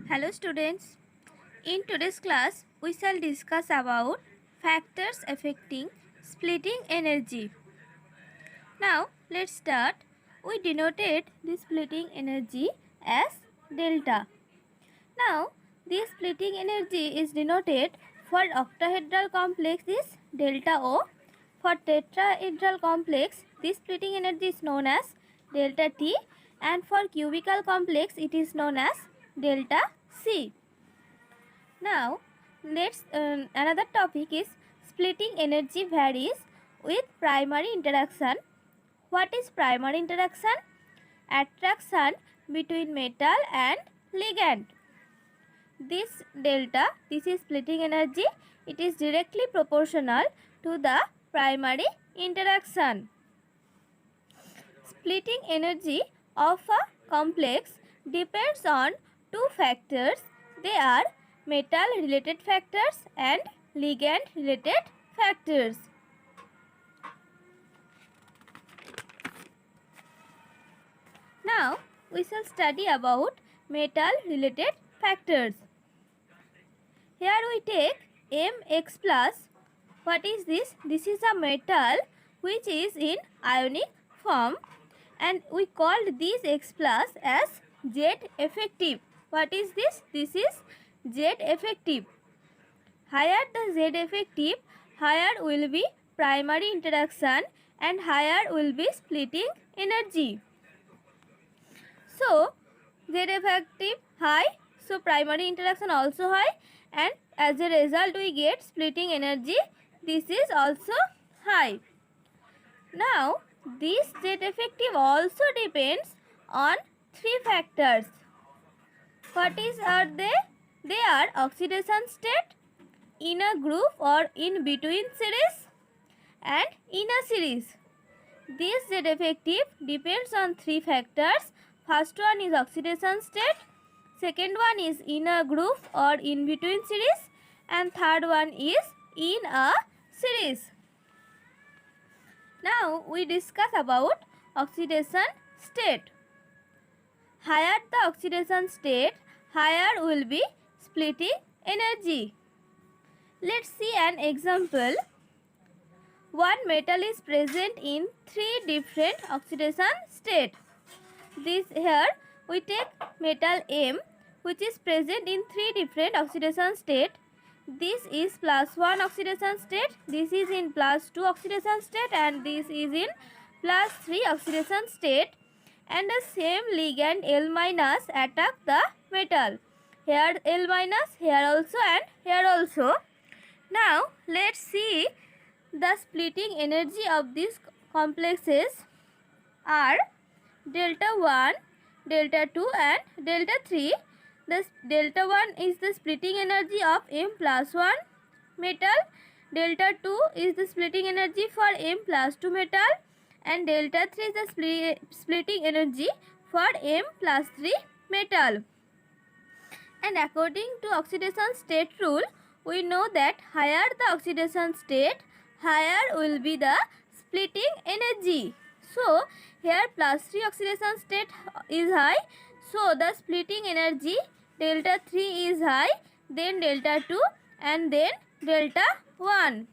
Hello students, in today's class we shall discuss about factors affecting splitting energy. Now let's start. We denoted the splitting energy as delta. Now this splitting energy is denoted for octahedral complex is delta O. For tetrahedral complex this splitting energy is known as delta T, and for cubical complex it is known as delta C. Now let's another topic is splitting energy varies with primary interaction. What is primary interaction? Attraction between metal and ligand. This delta, this is splitting energy, it is directly proportional to the primary interaction. Splitting energy of a complex depends on two factors. They are metal related factors and ligand related factors. Now we shall study about metal related factors. Here we take Mx plus. What is this? This is a metal which is in ionic form, and we called this X plus as Z effective. What is this? This is Z effective. Higher the Z effective, higher will be primary interaction and higher will be splitting energy. So Z effective high, so primary interaction also high, and as a result we get splitting energy. This is also high. Now this Z effective also depends on three factors. What are they? They are oxidation state, inner group or in between series, and inner series. This Z effective depends on three factors. First one is oxidation state, second one is inner group or in between series, and third one is in a series. Now we discuss about oxidation state. Higher the oxidation state, higher will be splitting energy. Let's see an example. One metal is present in three different oxidation states. This here we take metal M which is present in three different oxidation state. This is +1 oxidation state, this is in +2 oxidation state, and this is in +3 oxidation state, and the same ligand L- attack the metal. Here L-, here also, and here also. Now let's see the splitting energy of these complexes are delta 1, delta 2 and delta 3. The delta 1 is the splitting energy of M+1 metal, delta 2 is the splitting energy for M+2 metal, and delta 3 is the splitting energy for M+3 metal. And according to oxidation state rule, we know that higher the oxidation state, higher will be the splitting energy. So here +3 oxidation state is high, so the splitting energy delta 3 is high, then delta 2 and then delta 1.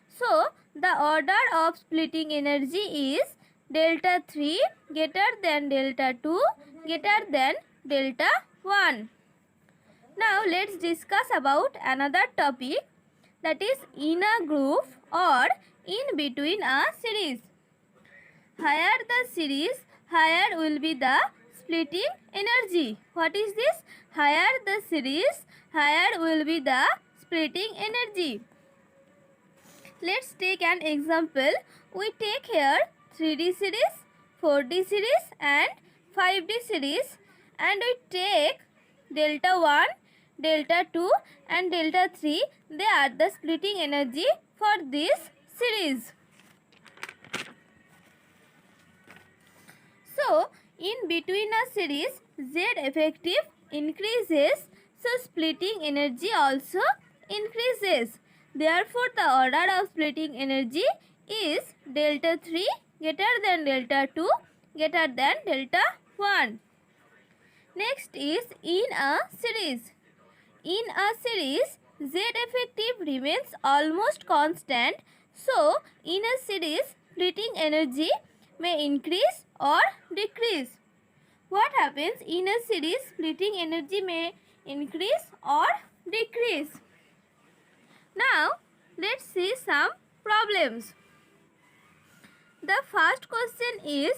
So the order of splitting energy is delta 3 greater than delta 2 greater than delta 1. Now let's discuss about another topic, that is inner group or in between a series. Higher the series, higher will be the splitting energy. What is this? Higher the series, higher will be the splitting energy. Let's take an example. We take here 3D series, 4D series and 5D series, and we take delta 1, delta 2 and delta 3. They are the splitting energy for this series. So in between a series, Z effective increases, so splitting energy also increases. Therefore the order of splitting energy is delta 3 greater than delta 2 greater than delta 1. Next is in a series. In a series, Z effective remains almost constant. So, in a series, splitting energy may increase or decrease. What happens in a series? Splitting energy may increase or decrease. Now, let's see some problems. The first question is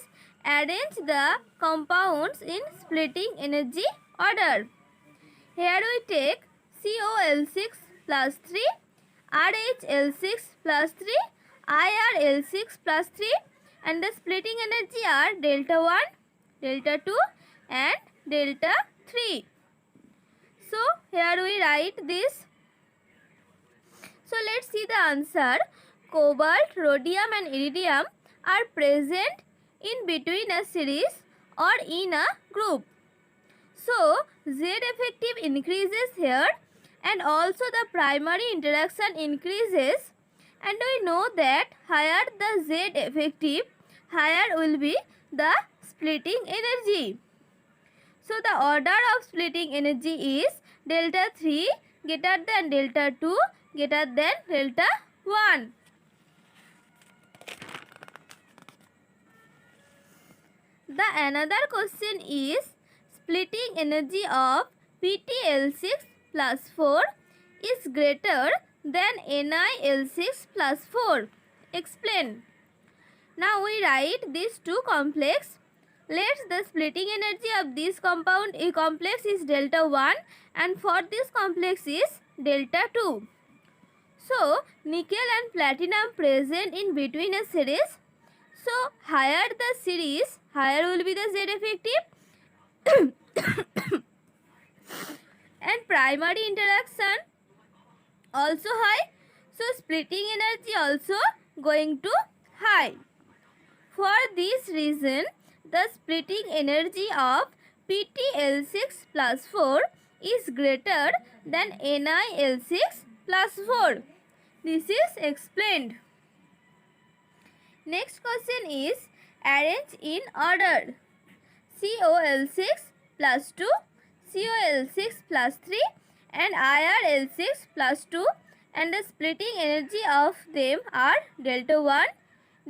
arrange the compounds in splitting energy order. Here we take COL6 plus 3, RHL6 plus 3, IRL6 plus 3, and the splitting energy are delta 1, delta 2 and delta 3. So here we write this. So let's see the answer. Cobalt, rhodium and iridium are present in between a series or in a group. So Z effective increases here and also the primary interaction increases, and we know that higher the Z effective, higher will be the splitting energy. So the order of splitting energy is delta 3 greater than delta 2 greater than delta 1. The another question is splitting energy of PtL6 plus 4 is greater than NiL6 plus 4. Explain. Now we write these two complex. Let the splitting energy of this complex is delta 1 and for this complex is delta 2. So nickel and platinum present in between a series. So higher the series, higher will be the Z effective and primary interaction also high. So splitting energy also going to high. For this reason, the splitting energy of PtL6 plus 4 is greater than NiL6 plus 4. This is explained. Next question is arrange in order. COL6 plus 2, COL6 plus 3 and IRL6 plus 2, and the splitting energy of them are delta 1,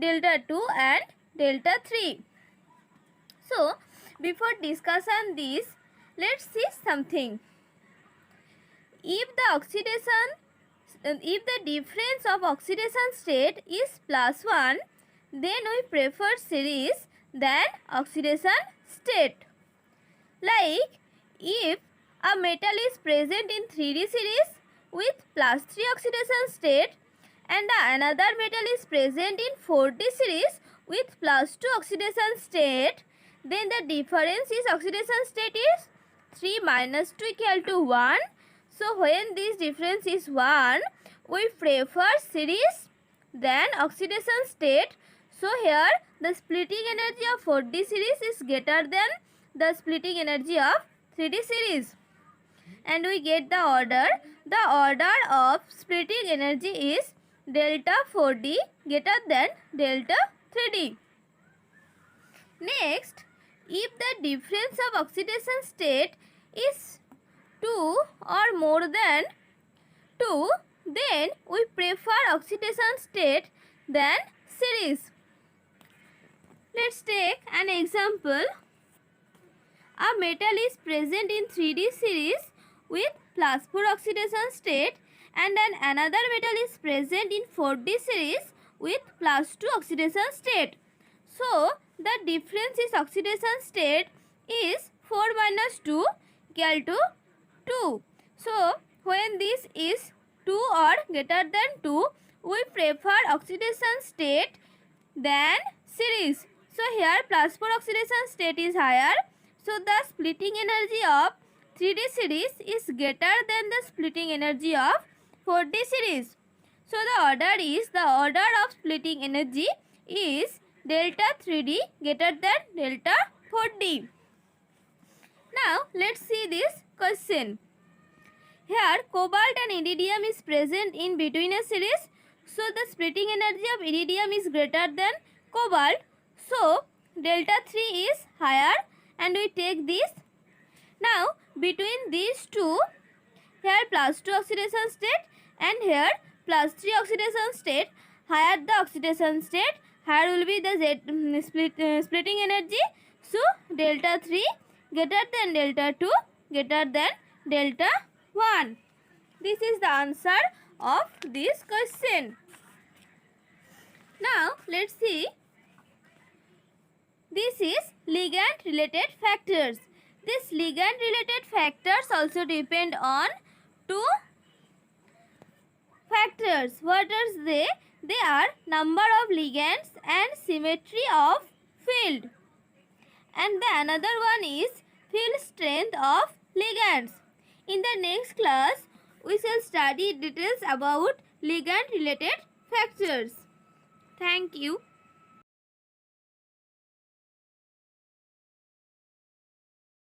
delta 2 and delta 3. So, before discussion this, let's see something. If the difference of oxidation state is plus 1, then we prefer series than oxidation state. Like if a metal is present in 3D series with plus 3 oxidation state and another metal is present in 4D series with plus 2 oxidation state, then the difference is oxidation state is 3 minus 2 equal to 1. So when this difference is 1, we prefer series than oxidation state. So here the splitting energy of 4D series is greater than the splitting energy of 3D series. And we get the order. The order of splitting energy is delta 4D greater than delta 3D. Next, if the difference of oxidation state is 2 or more than 2, then we prefer oxidation state than series. Let's take an example. A metal is present in 3D series with plus 4 oxidation state and another metal is present in 4D series with plus 2 oxidation state. So, the difference is oxidation state is 4 minus 2 equal to 2. So, when this is 2 or greater than 2, we prefer oxidation state than series. So, here plus 4 oxidation state is higher. So, the splitting energy of 3D series is greater than the splitting energy of 4D series. So, the order of splitting energy is delta 3D greater than delta 4D. Now, let's see this question. Here, cobalt and iridium is present in between a series. So, the splitting energy of iridium is greater than cobalt. So, delta 3 is higher and we take this. Now between these two, here +2 oxidation state and here +3 oxidation state, higher the oxidation state, higher will be the splitting energy. So delta 3 greater than delta 2 greater than delta 1. This is the answer of this question. Now let's see. This is ligand related factors. These ligand related factors also depend on two factors. What are they? They are number of ligands and symmetry of field. And the another one is field strength of ligands. In the next class, we shall study details about ligand related factors. Thank you.